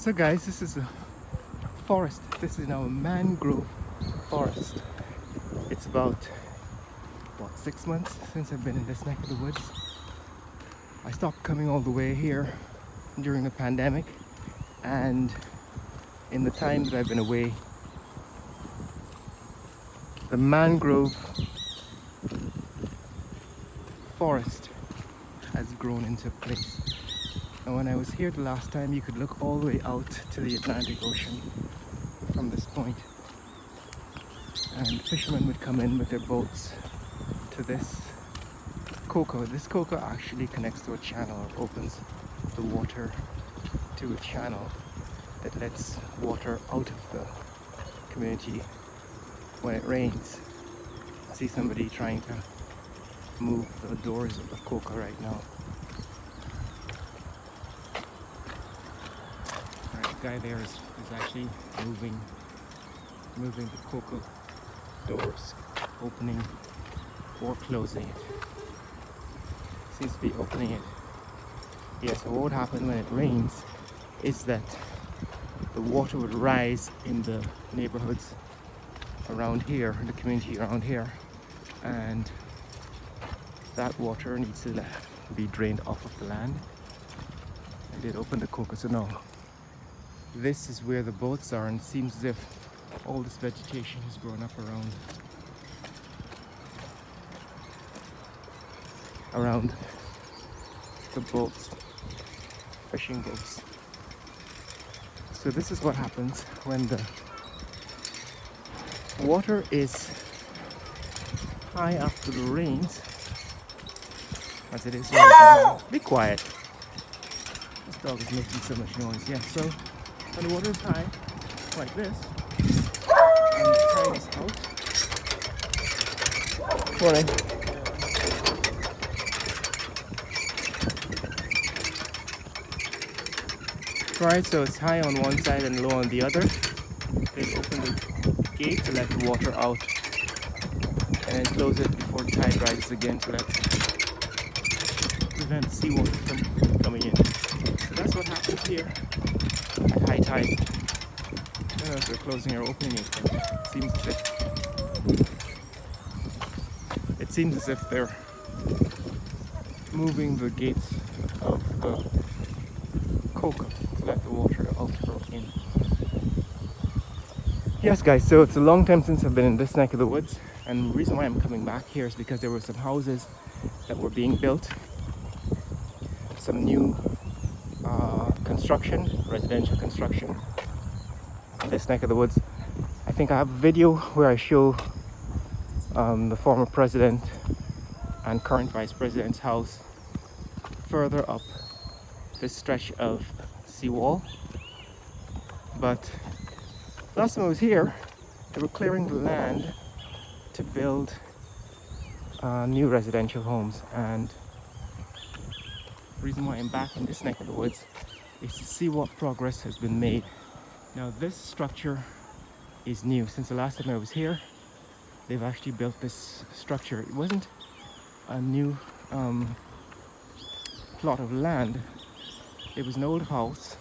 So guys, this is a forest. This is now a mangrove forest. It's about, what, 6 months since I've been in this neck of the woods. I stopped coming all the way here during the pandemic, and in the time that I've been away, the mangrove forest has grown into place. And when I was here the last time, you could look all the way out to the Atlantic Ocean from this point. And fishermen would come in with their boats to this cocoa. This cocoa actually connects to a channel, or opens the water to a channel that lets water out of the community when it rains. I see somebody trying to move the doors of the cocoa right now. The guy there is actually moving the cocoa doors, opening or closing it. Seems to be opening it. Yeah, so what would happen when it rains is that the water would rise in the neighborhoods around here, the community around here, and that water needs to be drained off of the land. And they'd open the cocoa. So now this is where the boats are, and it seems as if all this vegetation has grown up around the boats, fishing boats. So this is what happens when the water is high after the rains, as it is right now. Be quiet. This dog is making so much noise. Yeah, so when the water is high, like this, and the tide is out. Morning. Right, so it's high on one side and low on the other. They open the gate to let the water out, and then close it before the tide rises again to prevent seawater from coming in. So that's what happens here at high tide. I don't know if they're closing or opening it. It seems as if they're moving the gates of the cocoa to let the water out or in. Yes guys, so it's a long time since I've been in this neck of the woods, and the reason why I'm coming back here is because there were some houses that were being built, some new residential construction in this neck of the woods. I think I have a video where I show the former president and current vice president's house further up this stretch of seawall. But last time I was here, they were clearing the land to build new residential homes, and the reason why I'm back in this neck of the woods is to see what progress has been made. Now this structure is new. Since the last time I was here, they've actually built this structure. It wasn't a new plot of land. It was an old house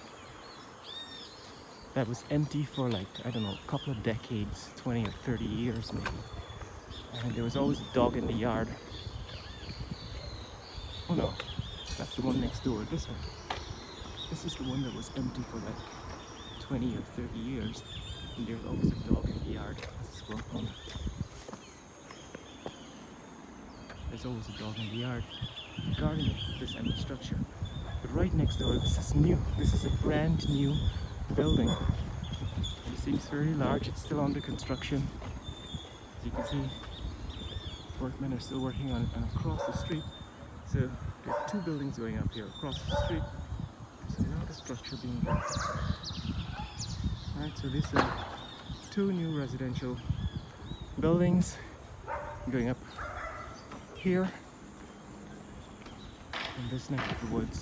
that was empty for, like, I don't know, a couple of decades, 20 or 30 years maybe. And there was always a dog in the yard. Oh no, that's the one next door, this one. This is the one that was empty for like 20 or 30 years. And there's always a dog in the yard. Let's go on. There's always a dog in the yard guarding this empty structure. But right next door, this is new. This is a brand new building. It seems very large. It's still under construction. As you can see, workmen are still working on it. And across the street, so there are two buildings going up here. Across the street, there's another structure being built. Alright, so these are two new residential buildings going up here in this neck of the woods.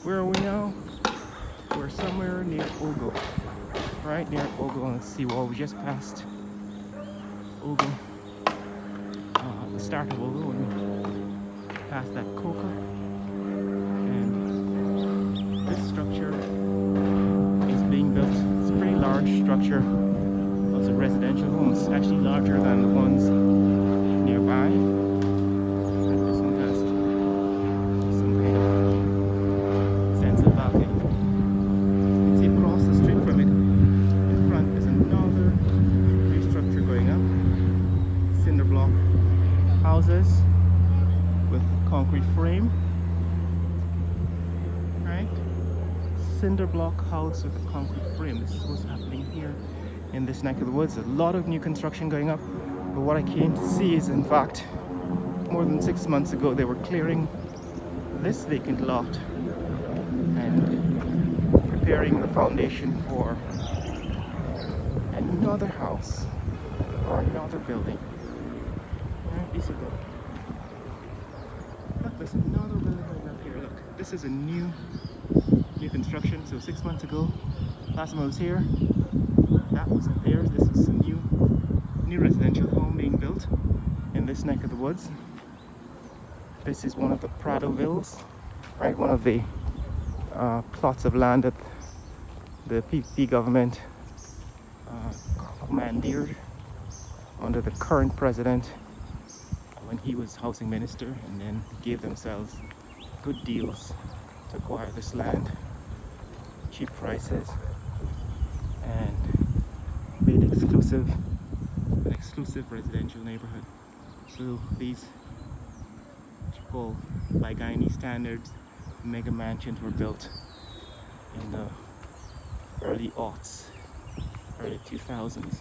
Where are we now? We're somewhere near Ogo. Right near Ogo on the seawall. We just passed Ogo, the start of Ogo, and we passed that coca. And this structure of the residential homes, actually larger than the ones nearby. And this one has some kind of sense of balcony. You can see across the street from it, in front, is another new structure going up. Cinder block houses with concrete frame, right? Cinder block house with a concrete frame. This is what's happening here in this neck of the woods. A lot of new construction going up, but what I came to see is, in fact, more than 6 months ago they were clearing this vacant lot and preparing the foundation for another house or another building. Right, these are the, look, there's another building right up here. Look, this is a new construction. So 6 months ago, last time I was here, that wasn't there. This is a new residential home being built in this neck of the woods. This is one of the Pradovilles, right? One of the plots of land that the PP government commandeered under the current president when he was housing minister, and then gave themselves good deals to acquire this land, cheap prices, and made an exclusive residential neighborhood. So these, what you call by Guyanese standards, mega mansions were built in the early aughts, early 2000s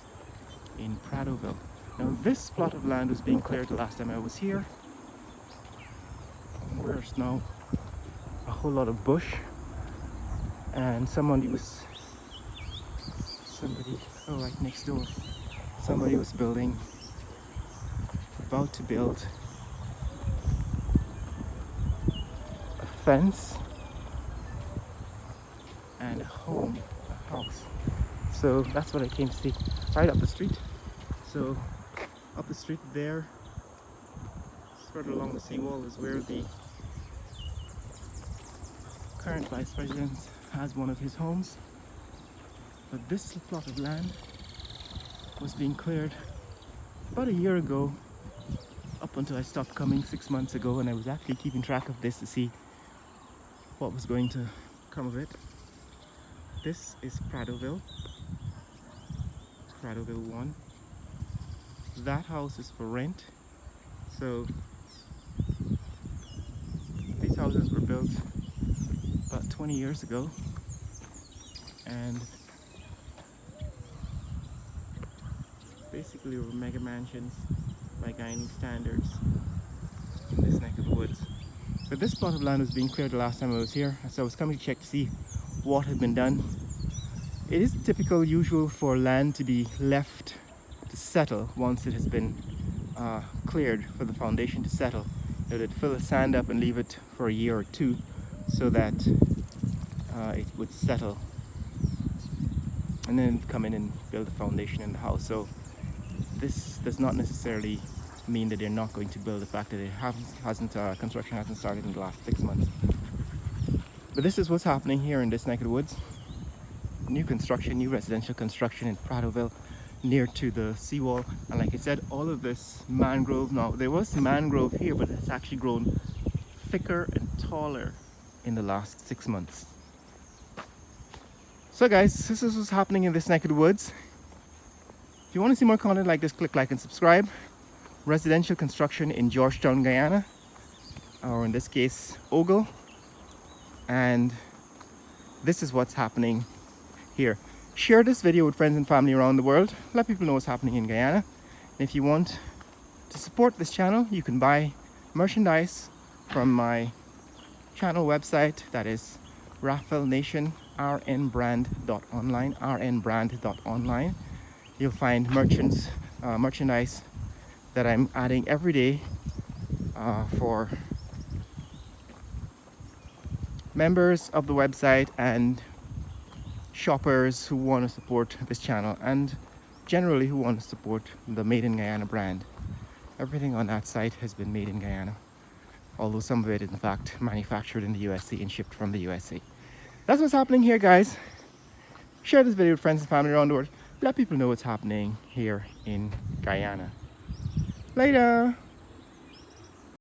in Pradoville. Now this plot of land was being cleared the last time I was here. There's now a whole lot of bush, and somebody, oh, right next door, somebody was about to build a fence and a house. So that's what I came to see right up the street. So up the street there, further along the seawall, is where the current vice president has one of his homes. But this plot of land was being cleared about a year ago, up until I stopped coming 6 months ago, and I was actually keeping track of this to see what was going to come of it. This is Pradoville 1. That house is for rent. So these houses were built about 20 years ago, and basically were mega mansions by Guyanese standards in this neck of the woods. But this plot of land was being cleared the last time I was here, so I was coming to check to see what had been done. It is typical, usual for land to be left to settle once it has been cleared, for the foundation to settle. They would fill the sand up and leave it for a year or two so that it would settle, and then come in and build the foundation in the house. So this does not necessarily mean that they're not going to build. The fact that it construction hasn't started in the last 6 months. But this is what's happening here in this neck of the woods. New construction, new residential construction in Pradoville, near to the seawall. And like I said, all of this mangrove, now there was mangrove here, but it's actually grown thicker and taller in the last 6 months. So guys, this is what's happening in this neck of the woods. If you want to see more content like this, click like and subscribe. Residential construction in Georgetown, Guyana, or in this case, Ogle. And this is what's happening here. Share this video with friends and family around the world. Let people know what's happening in Guyana. And if you want to support this channel, you can buy merchandise from my channel website, that is Raffle Nation, rnbrand.online. You'll find merchandise that I'm adding every day for members of the website and shoppers who want to support this channel, and generally who want to support the Made in Guyana brand. Everything on that site has been made in Guyana, although some of it is in fact manufactured in the USA and shipped from the USA. That's what's happening here, guys. Share this video with friends and family around the world. let people know what's happening here in Guyana. Later.